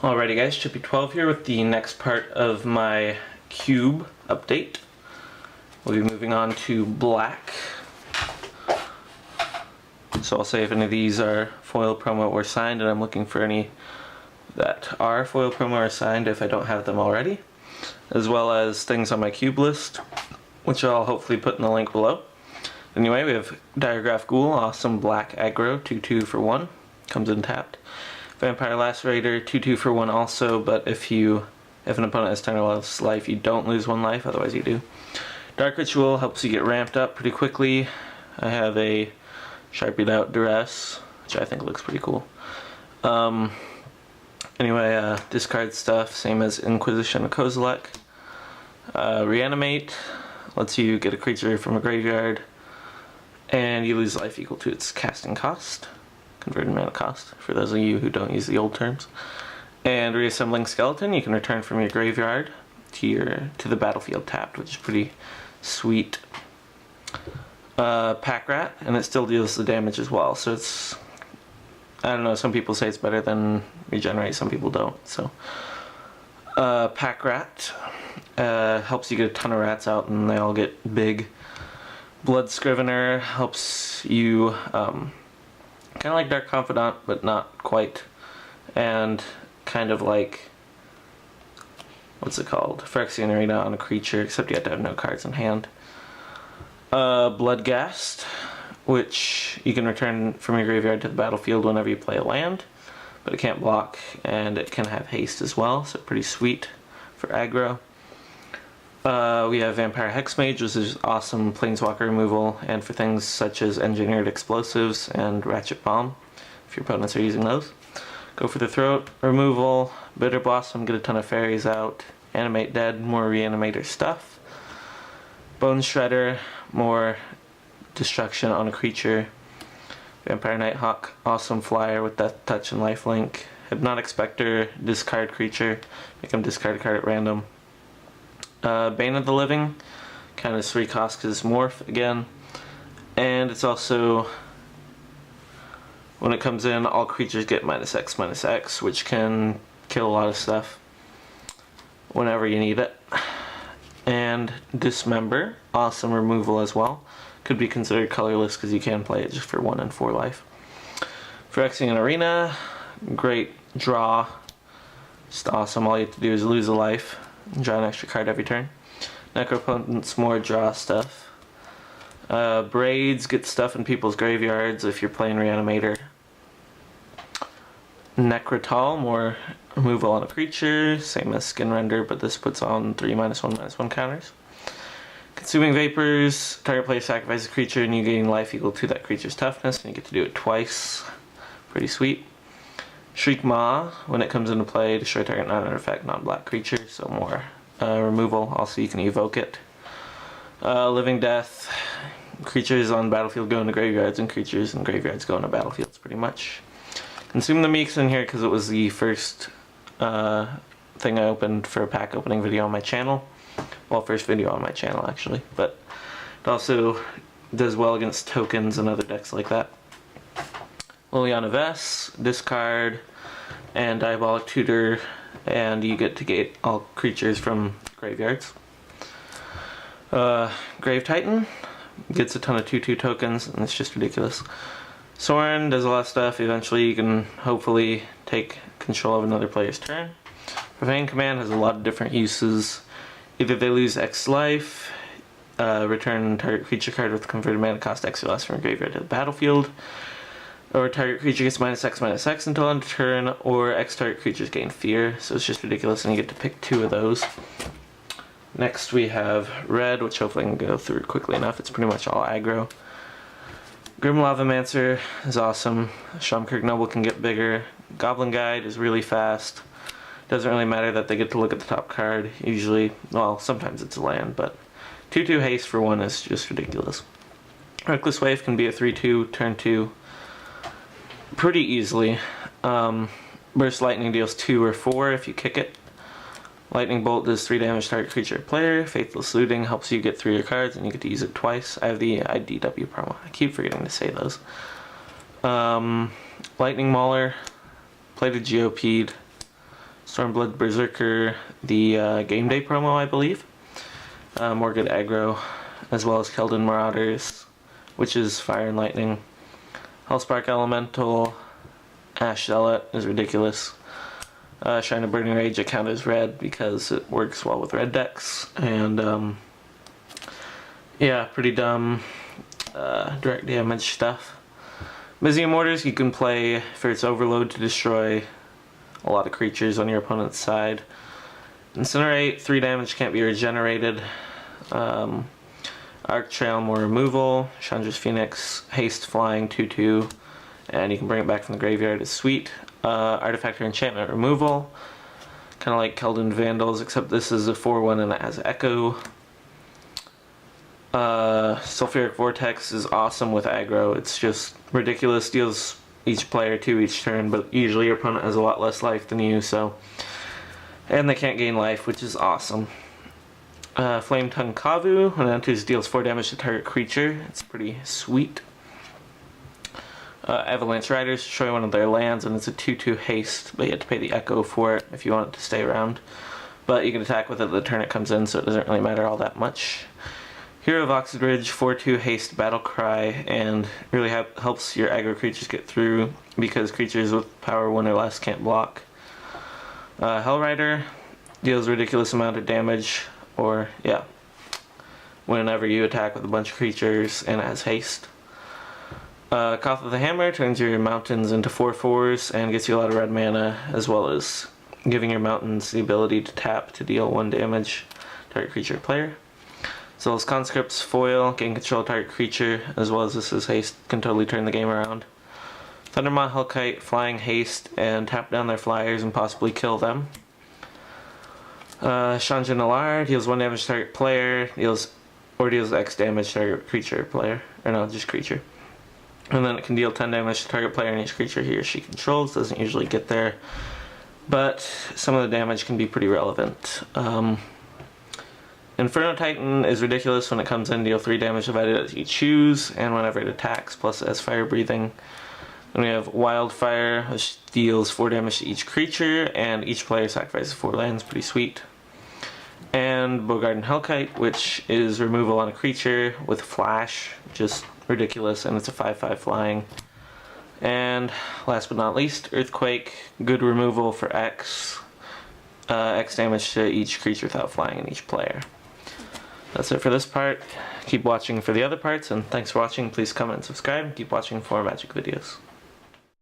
Alrighty guys, Chippy12 here with the next part of my cube update. We'll be moving on to black. So I'll say if any of these are foil promo or signed, and I'm looking for any that are foil promo or signed if I don't have them already. As well as things on my cube list, which I'll hopefully put in the link below. Anyway, we have Diregraf Ghoul, awesome black aggro, 2/2 for 1, comes in tapped. Vampire Lacerator, 2/2 for 1 also, but if an opponent has 10 or less life, you don't lose 1 life, otherwise you do. Dark Ritual helps you get ramped up pretty quickly. I have a Sharpied Out Duress, which I think looks pretty cool. Anyway, discard stuff, same as Inquisition of Kozilek. Reanimate lets you get a creature from a graveyard, and you lose life equal to its casting cost. Converted mana cost, for those of you who don't use the old terms. And Reassembling Skeleton, you can return from your graveyard to the battlefield tapped, which is pretty sweet. Pack Rat, and it still deals the damage as well, so it's, I don't know, some people say it's better than Regenerate, some people don't, so. Pack Rat helps you get a ton of rats out and they all get big. Blood Scrivener helps you, kind of like Dark Confidant, but not quite, and kind of like, what's it called? Phyrexian Arena on a creature, except you have to have no cards in hand. Bloodghast, which you can return from your graveyard to the battlefield whenever you play a land, but it can't block, and it can have haste as well, so pretty sweet for aggro. We have Vampire Hexmage, which is awesome planeswalker removal, and for things such as Engineered Explosives and Ratchet Bomb, if your opponents are using those. Go for the Throat removal, Bitter Blossom, get a ton of fairies out, Animate Dead, more Reanimator stuff. Bone Shredder, more destruction on a creature. Vampire Nighthawk, awesome flyer with Death Touch and Lifelink. Hypnotic Spectre, discard creature, make them discard a card at random. Bane of the Living, kind of 3 cost because it's morph again, and it's also, when it comes in, all creatures get -X/-X, which can kill a lot of stuff whenever you need it. And Dismember, awesome removal as well, could be considered colorless because you can play it just for 1 and 4 life. Phyrexian Arena, great draw, just awesome, all you have to do is lose a life. Draw an extra card every turn. Necropotence, more draw stuff. Braids, get stuff in people's graveyards if you're playing Reanimator. Necrotal, more removal on a creature, same as Skin Render, but this puts on 3 -1/-1 counters. Consuming Vapors, target player sacrifices a creature and you gain life equal to that creature's toughness, and you get to do it twice. Pretty sweet. Shriek Maw, when it comes into play, destroy target non-artifact, non-black creature, so more removal. Also, you can evoke it. Living Death, creatures on battlefield go into graveyards, and creatures in graveyards go into battlefields, pretty much. Consume the Meeks in here because it was the first thing I opened for a pack opening video on my channel. Well, first video on my channel, actually, but it also does well against tokens and other decks like that. Liliana Vess, discard, and Diabolic Tutor, and you get to get all creatures from graveyards. Grave Titan gets a ton of 2/2 tokens, and it's just ridiculous. Sorin does a lot of stuff. Eventually you can hopefully take control of another player's turn. Profane Command has a lot of different uses. Either they lose X life, return target creature card with converted mana cost X or less from a graveyard to the battlefield, or target creature gets -X/-X until end of turn, or X target creatures gain fear, so it's just ridiculous and you get to pick 2 of those. Next we have red, which hopefully I can go through quickly enough, it's pretty much all aggro. Grim Lavamancer is awesome, Shamkirk Noble can get bigger, Goblin Guide is really fast, doesn't really matter that they get to look at the top card, usually, well sometimes it's a land, but 2/2 haste for 1 is just ridiculous. Reckless Wave can be a 3/2, turn 2, pretty easily. Burst Lightning deals 2 or 4 if you kick it. Lightning Bolt does 3 damage to target creature or player. Faithless Looting helps you get through your cards and you get to use it twice. I have the IDW promo. I keep forgetting to say those. Lightning Mauler, Plated Geopede, Stormblood Berserker, the Game Day promo, I believe. More good aggro, as well as Keldon Marauders, which is Fire and Lightning. Hellspark Elemental, Ash Zealot is ridiculous. Shrine of Burning Rage I count as red because it works well with red decks, and yeah, pretty dumb direct damage stuff. Mizzium Mortars you can play for its overload to destroy a lot of creatures on your opponent's side. Incinerate, 3 damage, can't be regenerated. Arc Trail, more removal. Chandra's Phoenix, haste, flying, 2/2, and you can bring it back from the graveyard. It's sweet. Artifact or enchantment removal, kind of like Keldon Vandals, except this is a 4/1 and it has Echo. Sulfuric Vortex is awesome with aggro. It's just ridiculous. Deals each player 2 each turn, but usually your opponent has a lot less life than you, so. And they can't gain life, which is awesome. Flame Tongue Kavu, when it enters, deals 4 damage to target creature. It's pretty sweet. Avalanche Riders, destroy one of their lands, and it's a 2/2 haste, but you have to pay the Echo for it if you want it to stay around. But you can attack with it the turn it comes in, so it doesn't really matter all that much. Hero of Oxidridge, 4/2 haste, Battle Cry, and really helps your aggro creatures get through because creatures with power 1 or less can't block. Hellrider deals a ridiculous amount of damage, or yeah, whenever you attack with a bunch of creatures, and it has haste. Koth of the Hammer turns your mountains into 4/4s and gets you a lot of red mana, as well as giving your mountains the ability to tap to deal 1 damage to target creature or player. Zealous Conscripts, foil, gain control of target creature, as well as this is haste, can totally turn the game around. Thundermaw Hellkite, flying, haste, and tap down their flyers and possibly kill them. Shanja Nalar deals 1 damage to target player, deals X damage to target creature or player, or no, just creature. And then it can deal 10 damage to target player and each creature he or she controls. Doesn't usually get there, but some of the damage can be pretty relevant. Inferno Titan is ridiculous. When it comes in, deal 3 damage divided as you choose, and whenever it attacks, plus it has fire breathing. Then we have Wildfire, which deals 4 damage to each creature, and each player sacrifices 4 lands, pretty sweet. And Bogarden Hellkite, which is removal on a creature with flash, just ridiculous, and it's a 5/5 flying. And last but not least, Earthquake, good removal for X. X damage to each creature without flying and each player. That's it for this part. Keep watching for the other parts, and thanks for watching. Please comment and subscribe. Keep watching for more Magic videos.